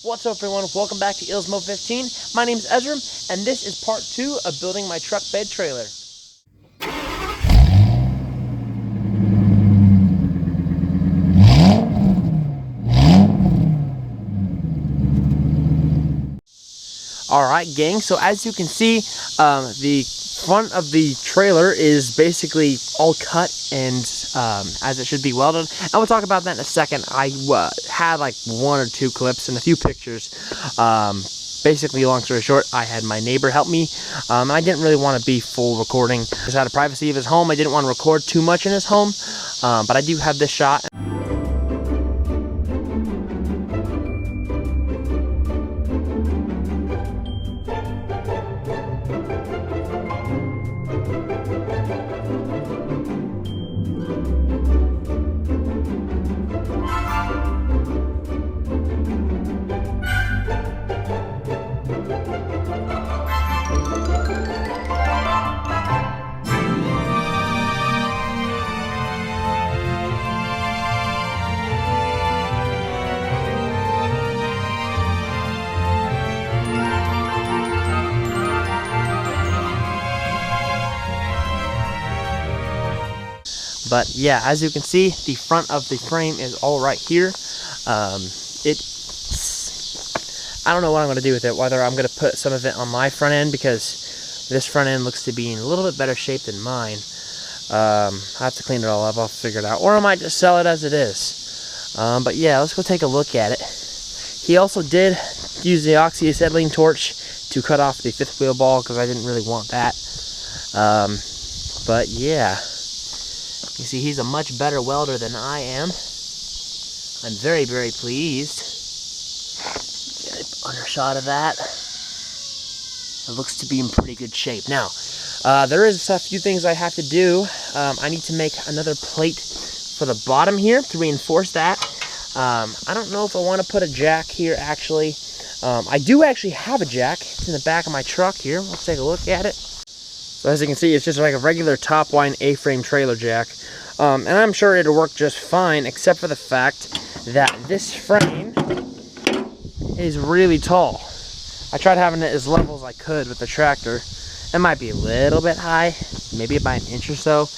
What's up, everyone? Welcome back to Ilsmo 15. My name is Ezra, and this is part 2 of building my truck bed trailer. Alright, gang, so as you can see, the front of the trailer is basically all cut and as it should be welded. And we'll talk about that in a second. I had like 1 or 2 clips and a few pictures. Basically, long story short, I had my neighbor help me. I didn't really want to be full recording. Just out of privacy of his home, I didn't want to record too much in his home. But I do have this shot. But yeah, as you can see, the front of the frame is all right here. I don't know what I'm going to do with it, whether I'm going to put some of it on my front end, because this front end looks to be in a little bit better shape than mine. I have to clean it all up, I'll figure it out. Or I might just sell it as it is. But yeah, let's go take a look at it. He also did use the oxyacetylene torch to cut off the 5th wheel ball, because I didn't really want that. But yeah. You see, he's a much better welder than I am. I'm very, very pleased. Get an undershot of that. It looks to be in pretty good shape. Now, there is a few things I have to do. I need to make another plate for the bottom here to reinforce that. I don't know if I want to put a jack here, actually. I do actually have a jack. It's in the back of my truck here. Let's take a look at it. So as you can see, it's just like a regular top line A-frame trailer jack. And I'm sure it'll work just fine, except for the fact that this frame is really tall. I tried having it as level as I could with the tractor. It might be a little bit high, maybe by an inch or so.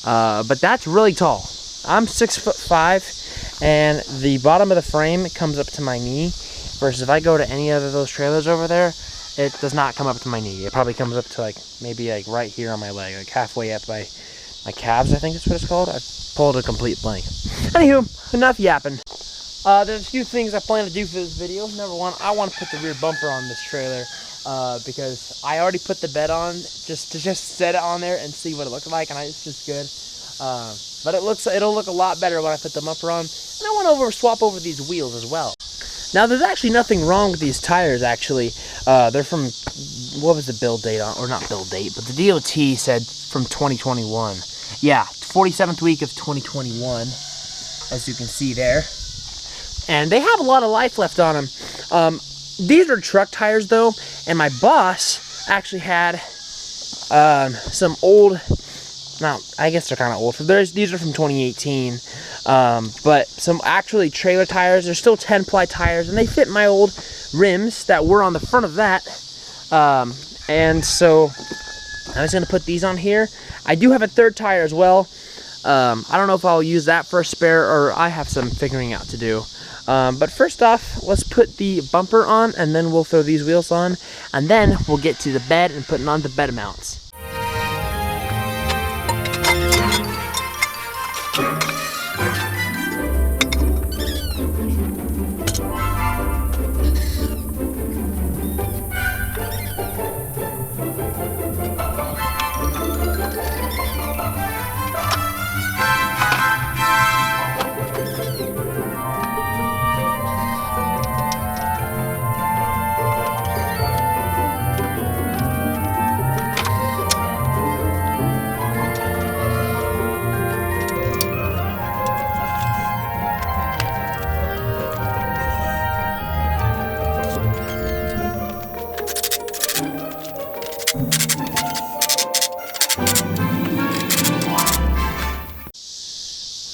But that's really tall. I'm 6'5", and the bottom of the frame comes up to my knee. Versus if I go to any other of those trailers over there, it does not come up to my knee. It probably comes up to maybe right here on my leg, like halfway up by my calves, I think that's what it's called. I pulled a complete blank. Anywho, enough yapping. There's a few things I plan to do for this video. Number one, I want to put the rear bumper on this trailer because I already put the bed on just to set it on there and see what it looks like, and it's just good. But it'll look a lot better when I put the bumper on. And I want to swap over these wheels as well. Now, there's actually nothing wrong with these tires, actually. They're from, what was the build date on, or not build date, but the DOT said from 2021. Yeah, 47th week of 2021, as you can see there. And they have a lot of life left on them. These are truck tires, though, and my boss actually had some old, I guess they're kind of old. These are from 2018. But some actually trailer tires. They're still 10-ply tires, and they fit my old rims that were on the front of that. And so I was going to put these on here. I do have a 3rd tire as well. I don't know if I'll use that for a spare, or I have some figuring out to do. But first off, let's put the bumper on, and then we'll throw these wheels on, and then we'll get to the bed and putting on the bed mounts.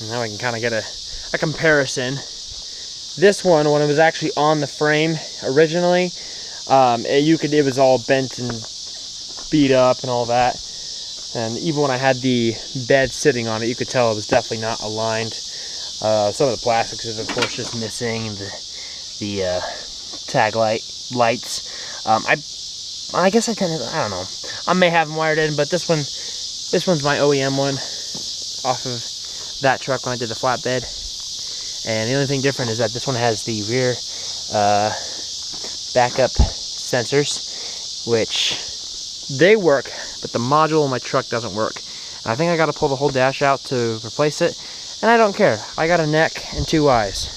Now I can kind of get a comparison This one, when it was actually on the frame originally, it was all bent and beat up and all that. And even when I had the bed sitting on it, you could tell it was definitely not aligned. Some of the plastics is of course just missing. The tag lights. I guess I don't know. I may have them wired in, but this one's my OEM one off of that truck when I did the flatbed. And the only thing different is that this one has the rear backup sensors, which they work, but the module in my truck doesn't work. And I think I got to pull the whole dash out to replace it, and I don't care. I got a neck and 2 eyes.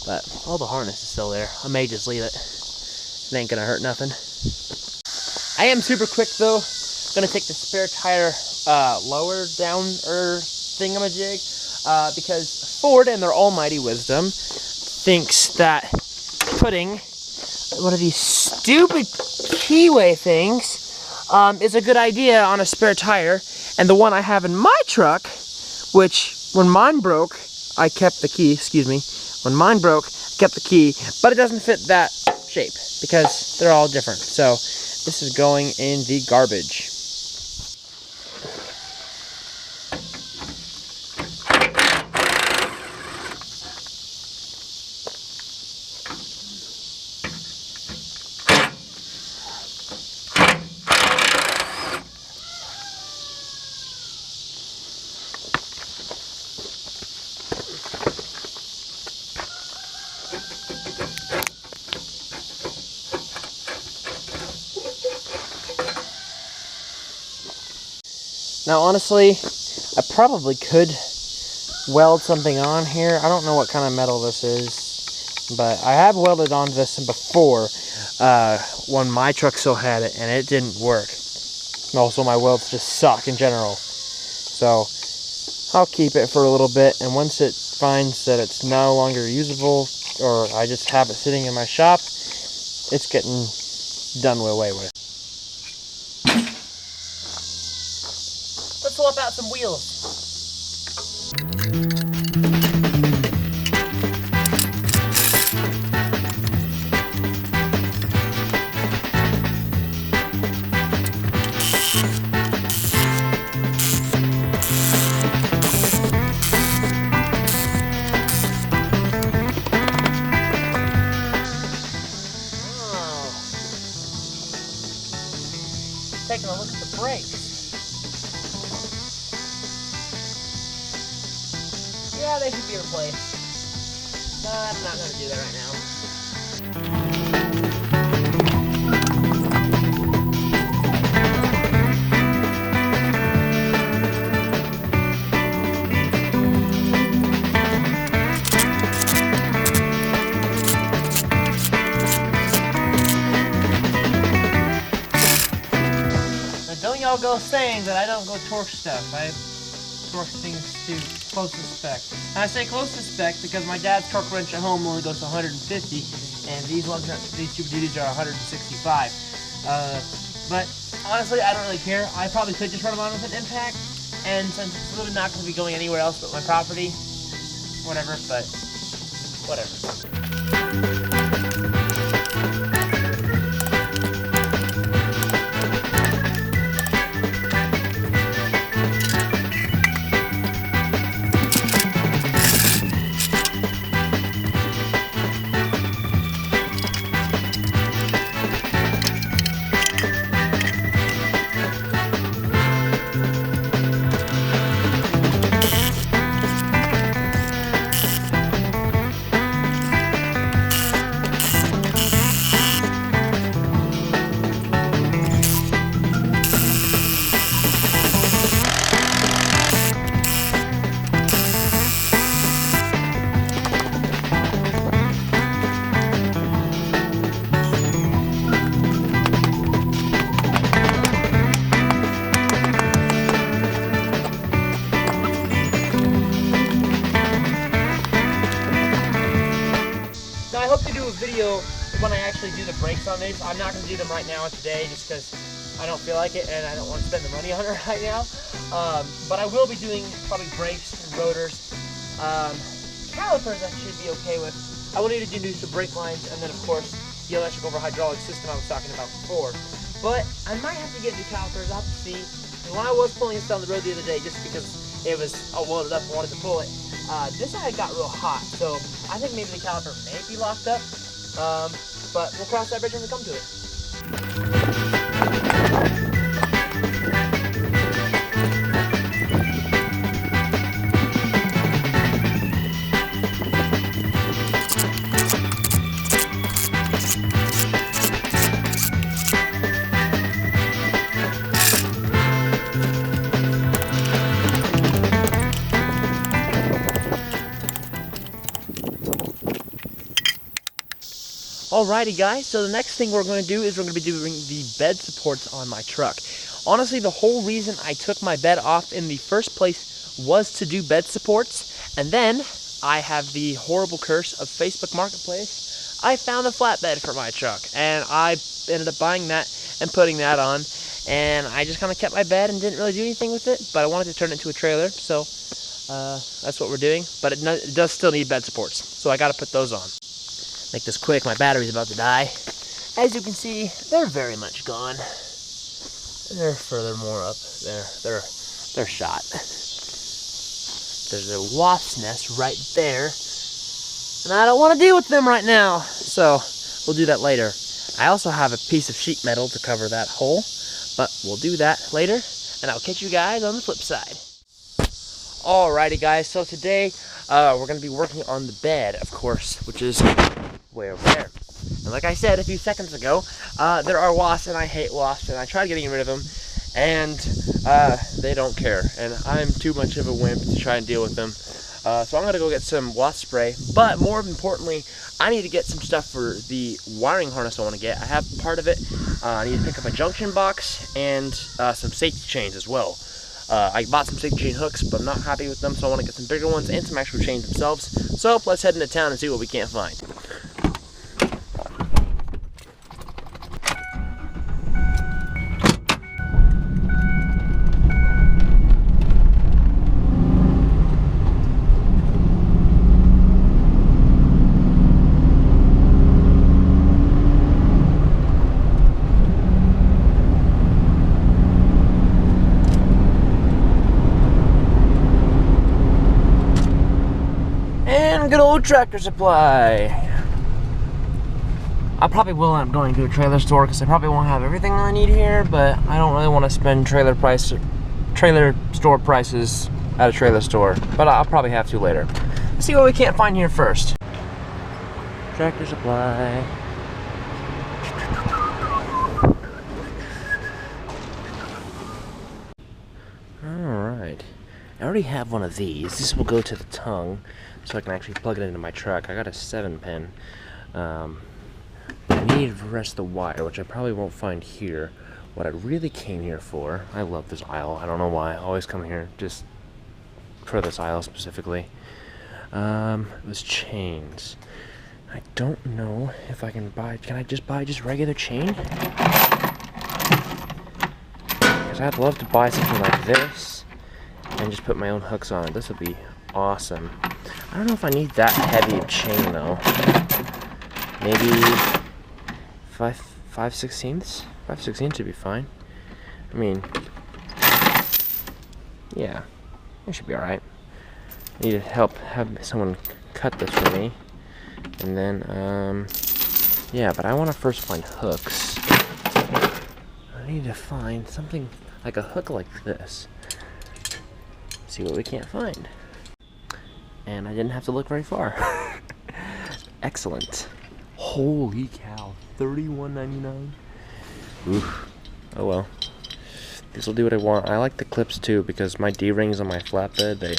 But all the harness is still there. I may just leave it. It ain't gonna hurt nothing. I am super quick though. Gonna take the spare tire lower downer thingamajig because Ford in their almighty wisdom thinks that putting one of these stupid keyway things is a good idea on a spare tire. And the one I have in my truck, which when mine broke, I kept the key, excuse me. When mine broke, I kept the key, but it doesn't fit that shape because they're all different. So this is going in the garbage. Now honestly, I probably could weld something on here. I don't know what kind of metal this is, but I have welded on this before when my truck still had it, and it didn't work. And also my welds just suck in general. So I'll keep it for a little bit, and once it finds that it's no longer usable, or I just have it sitting in my shop, it's getting done away with. Let's swap out some wheels. Taking a look at the brakes. Yeah, they should be replaced. But I'm not going to do that right now. Now don't y'all go saying that I don't go torque stuff. I torque things to close to spec. And I say close to spec because my dad's torque wrench at home only goes to 150, and these Super Duties are 165. But honestly, I don't really care. I probably could just run them on with an impact, and since it's really not going to be going anywhere else but my property, whatever. But whatever. Now I hope to do a video when I actually do the brakes on these. I'm not going to do them right now today just because I don't feel like it and I don't want to spend the money on it right now. But I will be doing probably brakes and rotors. Calipers I should be okay with. I will need to do some brake lines, and then of course the electric over hydraulic system I was talking about before. But I might have to get new calipers. I'll have to see. And when I was pulling this down the road the other day, just because it was all welded up and wanted to pull it, this side got real hot. So I think maybe the caliper may be locked up. But we'll cross that bridge when we come to it. Alrighty guys, so the next thing we're going to do is we're going to be doing the bed supports on my truck. Honestly, the whole reason I took my bed off in the first place was to do bed supports, and then I have the horrible curse of Facebook Marketplace. I found a flatbed for my truck, and I ended up buying that and putting that on, and I just kind of kept my bed and didn't really do anything with it, but I wanted to turn it into a trailer, so that's what we're doing. But it does still need bed supports, so I got to put those on. Make this quick, my battery's about to die. As you can see, they're very much gone. They're furthermore up there. They're shot. There's a wasp's nest right there, and I don't want to deal with them right now, so we'll do that later. I also have a piece of sheet metal to cover that hole, but we'll do that later, and I'll catch you guys on the flip side. Alrighty guys, so today we're going to be working on the bed, of course, which is way over there. And like I said a few seconds ago, there are wasps, and I hate wasps, and I tried getting rid of them, and they don't care, and I'm too much of a wimp to try and deal with them. So I'm going to go get some wasp spray, but more importantly, I need to get some stuff for the wiring harness I want to get. I have part of it. I need to pick up a junction box and some safety chains as well. I bought some safety chain hooks, but I'm not happy with them, so I want to get some bigger ones and some actual chains themselves. So let's head into town and see what we can't find. Good old Tractor Supply. I probably will end up going to a trailer store because I probably won't have everything I need here, but I don't really want to spend trailer store prices at a trailer store, but I'll probably have to later. Let's see what we can't find here first. Tractor Supply. Alright. I already have one of these. This will go to the tongue, so I can actually plug it into my truck. I got a 7-pin. I need the rest of the wire, which I probably won't find here. What I really came here for, I love this aisle. I don't know why. I always come here just for this aisle specifically. Was chains. I don't know if I can buy. Can I just buy regular chain? Because I'd love to buy something like this and just put my own hooks on it. This would be awesome. I don't know if I need that heavy of chain though. Maybe 5/16. 5/16 should be fine. I mean, yeah, it should be all right. I need to have someone cut this for me, and then yeah. But I want to first find hooks. I need to find something like a hook like this. See what we can't find. And I didn't have to look very far. Excellent. Holy cow, $31.99. Oof. Oh well. This will do what I want. I like the clips too because my D-rings on my flatbed, they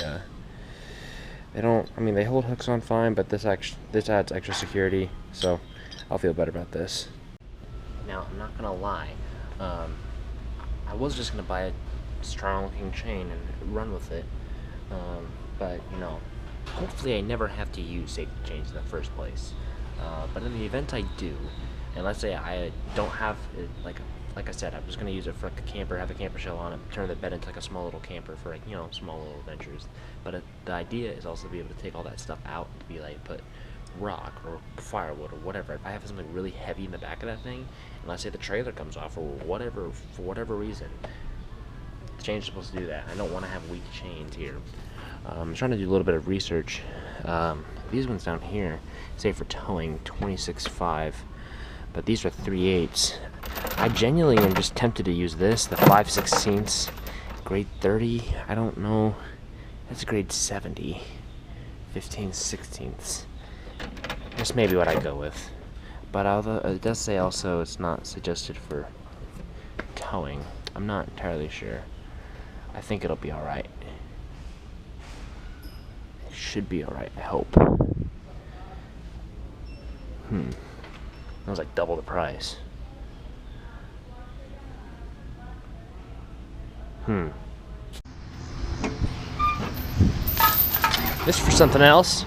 don't. I mean, they hold hooks on fine, but this adds extra security, so I'll feel better about this. Now, I'm not gonna lie. I was just gonna buy a strong-looking chain and run with it, but you know, hopefully I never have to use safety chains in the first place. But in the event I do, and let's say I don't have it, like I said, I'm just gonna use it for like a camper, have a camper shell on it, turn the bed into like a small little camper for, like, you know, small little adventures. But the idea is also to be able to take all that stuff out, to be like put rock or firewood or whatever, if I have something really heavy in the back of that thing, and let's say the trailer comes off or whatever, for whatever reason, the chain's supposed to do that. I don't want to have weak chains here. I'm trying to do a little bit of research. These ones down here say for towing 26.5, but these are 3/8. I genuinely am just tempted to use this, the 5/16 grade 30. I don't know. That's grade 70. 15/16. That's maybe what I go with. But although it does say also it's not suggested for towing, I'm not entirely sure. I think it'll be alright. It should be alright, I hope. That was like double the price. This for something else.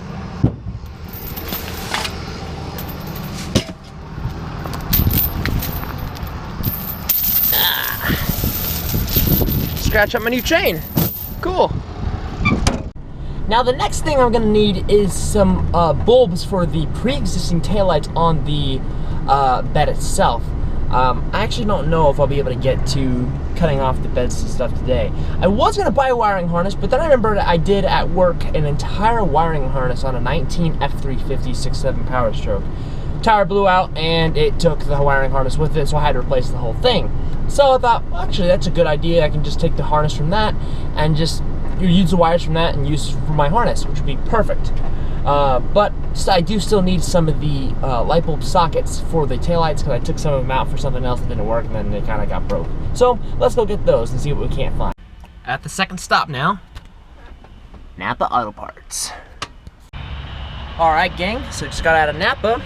Scratch up my new chain. Cool. Now the next thing I'm gonna need is some bulbs for the pre-existing taillights on the bed itself. I actually don't know if I'll be able to get to cutting off the beds and stuff today. I was gonna buy a wiring harness, but then I remembered I did at work an entire wiring harness on a 19 F350 6.7 Power Stroke. Tire blew out and it took the wiring harness with it, so I had to replace the whole thing. So I thought, well, actually that's a good idea. I can just take the harness from that and just use the wires from that and use for my harness, which would be perfect. But I do still need some of the light bulb sockets for the taillights because I took some of them out for something else that didn't work and then they kind of got broke. So let's go get those and see what we can't find. At the second stop now, Napa Auto Parts. Alright gang, so just got out of Napa.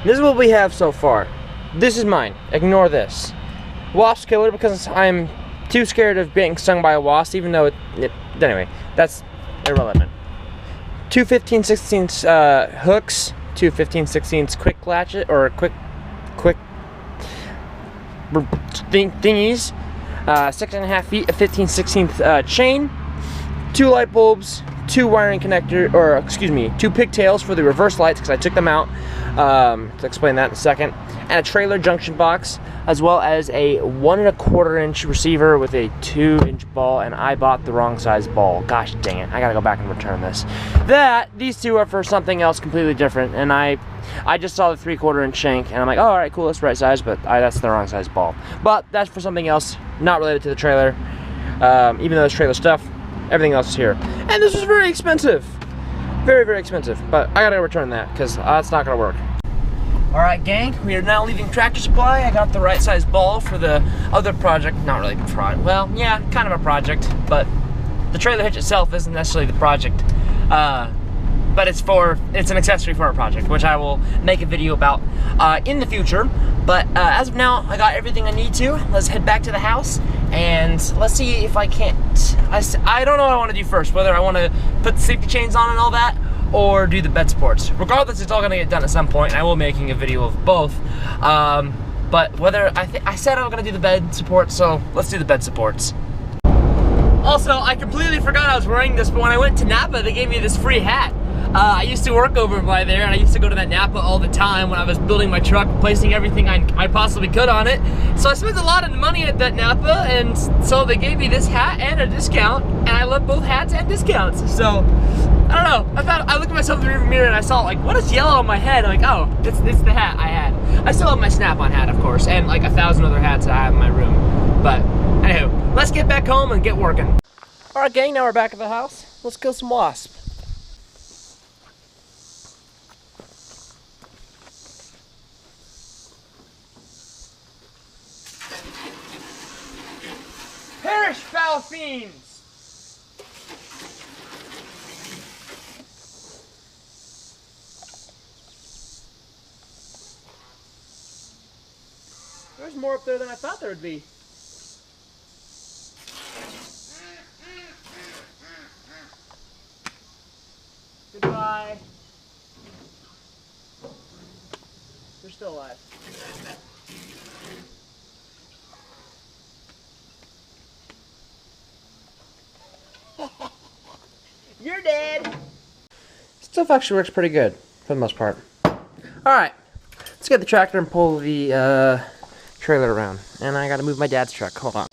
This is what we have so far. This is mine, ignore this. Wasp killer because I'm too scared of being stung by a wasp, even though anyway, that's irrelevant. Two 15/16 hooks, two 15/16 quick latchet or quick thingies, 6.5 feet of 15/16 chain, two light bulbs, two wiring connector, or excuse me, two pigtails for the reverse lights because I took them out. To explain that in a second, and a trailer junction box, as well as a 1 1/4 inch receiver with a 2-inch ball, and I bought the wrong size ball. Gosh dang it, I gotta go back and return this. These two are for something else completely different, and I just saw the 3/4 inch shank, and I'm like, oh, alright, cool, that's the right size, but that's the wrong size ball. But that's for something else, not related to the trailer. Even though it's trailer stuff, everything else is here. And this was very expensive. Very, very expensive, but I gotta return that, because that's not gonna work. Alright gang, we are now leaving Tractor Supply. I got the right size ball for the other project. Not really well, yeah, kind of a project, but the trailer hitch itself isn't necessarily the project. But it's an accessory for a project, which I will make a video about in the future. But as of now, I got everything I need to. Let's head back to the house, and let's see if I can't, I don't know what I want to do first, whether I want to put the safety chains on and all that, or do the bed supports. Regardless, it's all gonna get done at some point, and I will be making a video of both. But whether, I said I was gonna do the bed supports, so let's do the bed supports. Also, I completely forgot I was wearing this, but when I went to Napa, they gave me this free hat. I used to work over by there, and I used to go to that Napa all the time when I was building my truck, placing everything I possibly could on it. So I spent a lot of money at that Napa, and so they gave me this hat and a discount, and I love both hats and discounts. So, I don't know, I looked at myself in the rearview mirror and I saw like, what is yellow on my head? I'm like, oh, it's the hat I had. I still have my Snap-on hat, of course, and like 1,000 other hats that I have in my room. But, anywho, let's get back home and get working. Alright gang, now we're back at the house. Let's kill some wasps. Perish, foul fiends! There's more up there than I thought there would be. Goodbye. They're still alive. You're dead. Stuff actually works pretty good. for the most part. Alright, let's get the tractor and pull the trailer around. And I gotta move my dad's truck. Hold on.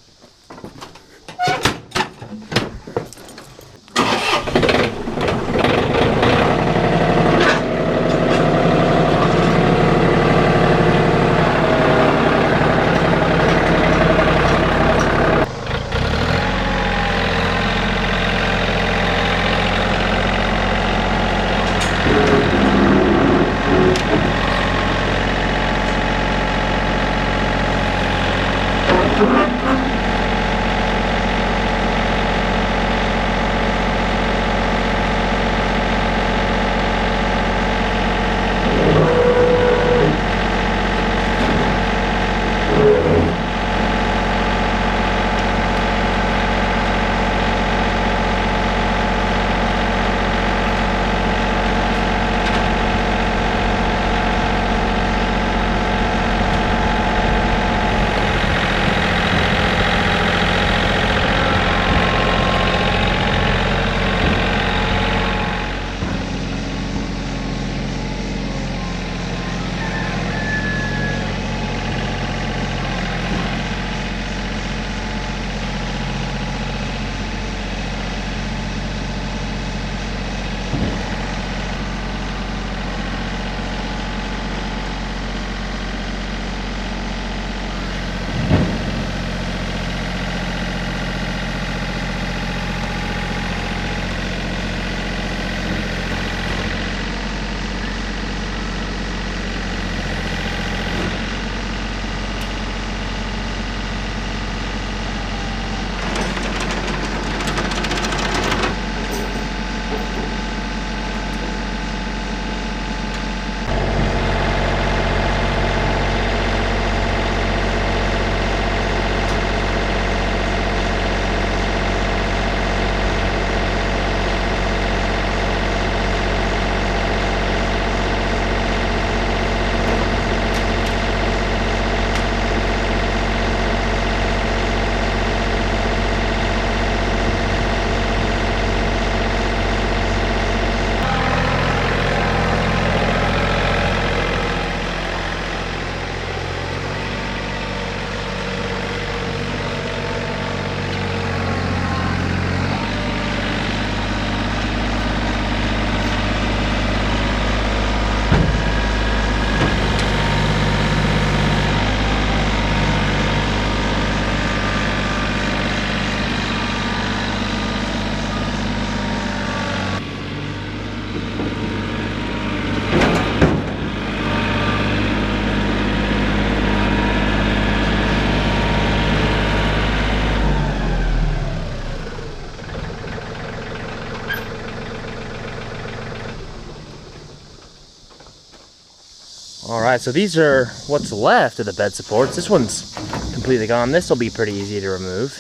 Alright, so these are what's left of the bed supports. This one's completely gone. This will be pretty easy to remove.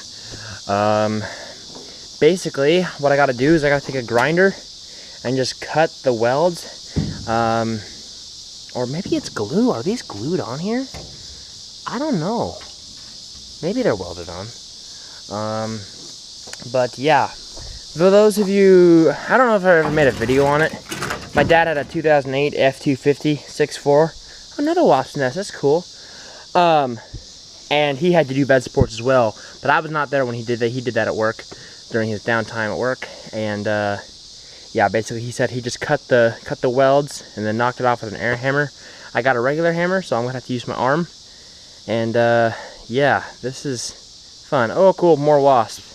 Basically, what I gotta do is I gotta take a grinder and just cut the welds. Or maybe it's glue. Are these glued on here? I don't know. Maybe they're welded on. But yeah, for those of you, I don't know if I ever made a video on it. My dad had a 2008 F250 6.4. Another wasp nest, that's cool. And he had to do bed supports as well, but I was not there when he did that. He did that at work during his downtime at work. And yeah, basically he said he just cut the welds and then knocked it off with an air hammer. I got a regular hammer, so I'm gonna have to use my arm. And yeah, this is fun. Oh cool, more wasps.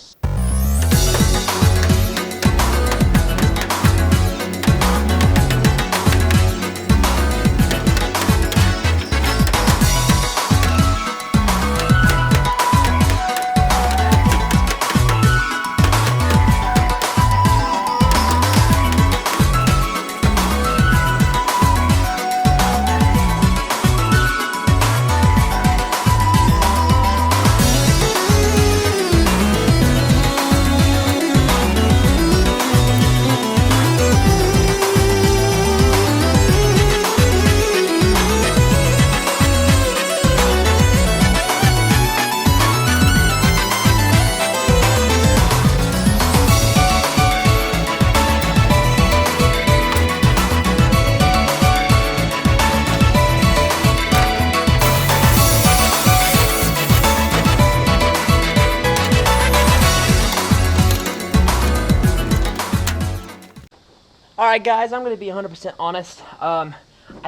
Alright guys, I'm going to be 100% honest. I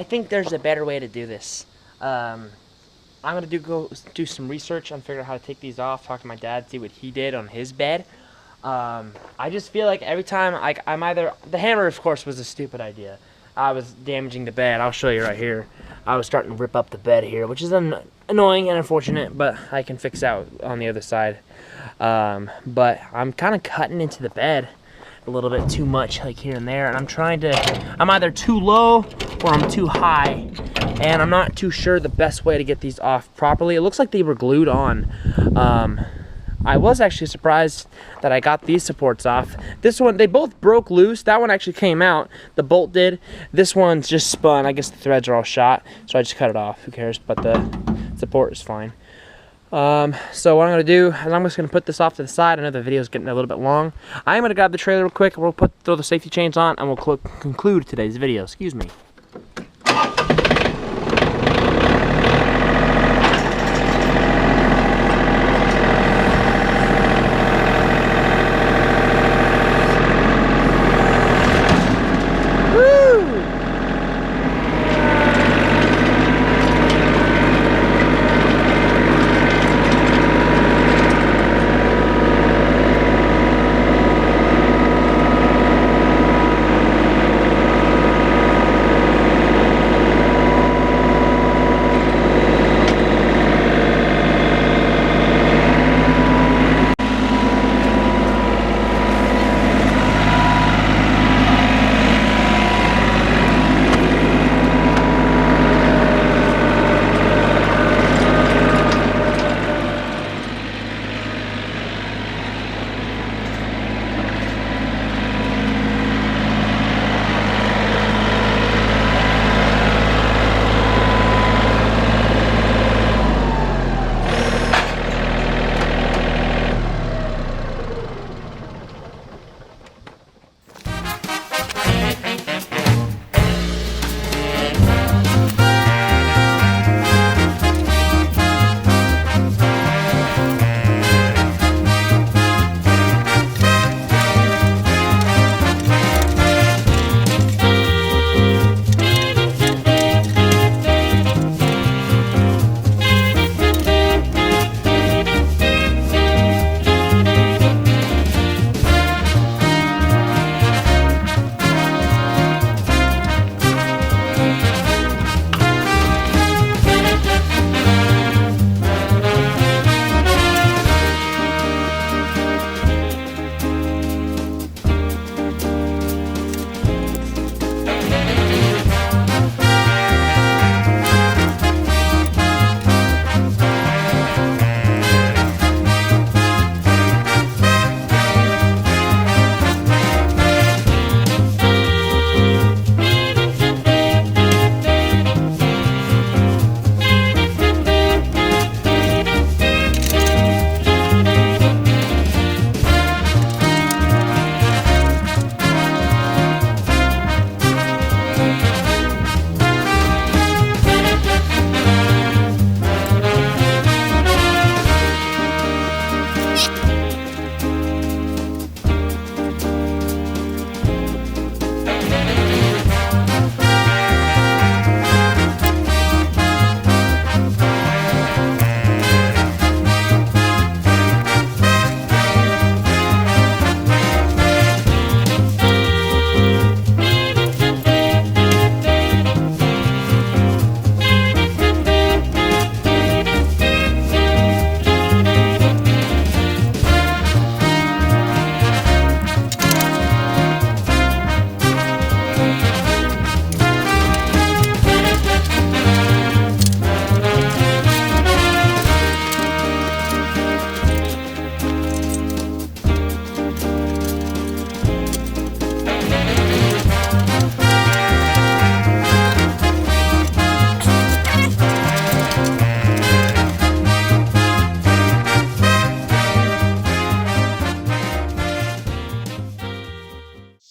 think there's a better way to do this. I'm going to go do some research and figure out how to take these off, talk to my dad, see what he did on his bed. I just feel like every time I'm either... The hammer, of course, was a stupid idea. I was damaging the bed. I'll show you right here. I was starting to rip up the bed here, which is annoying and unfortunate, but I can fix out on the other side. But I'm kind of cutting into the bed a little bit too much, like here and there, and I'm either too low or I'm too high, and I'm not too sure the best way to get these off properly. It looks like they were glued on. I was actually surprised that I got these supports off. This one, they both broke loose. That one actually came out. The bolt did. This one's just spun. I guess the threads are all shot, so I just cut it off. Who cares? But the support is fine. So what I'm going to do is I'm just going to put this off to the side. I know the video is getting a little bit long. I am going to grab the trailer real quick. We'll throw the safety chains on, and we'll conclude today's video. Excuse me.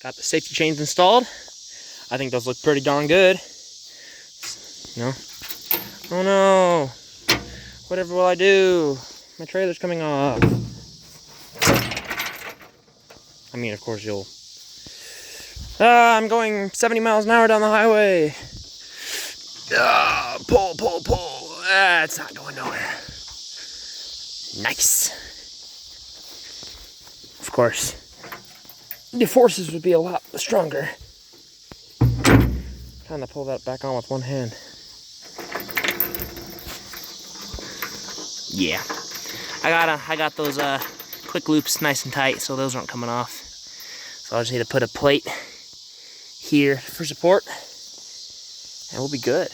Got the safety chains installed. I think those look pretty darn good. No? Oh no! Whatever will I do? My trailer's coming off. I mean, of course you'll... I'm going 70 miles an hour down the highway. Pull, pull, pull. It's not going nowhere. Nice. Of course, the forces would be a lot stronger. Trying to pull that back on with one hand. Yeah, I got those quick loops nice and tight, so those aren't coming off. So I just need to put a plate here for support, and we'll be good.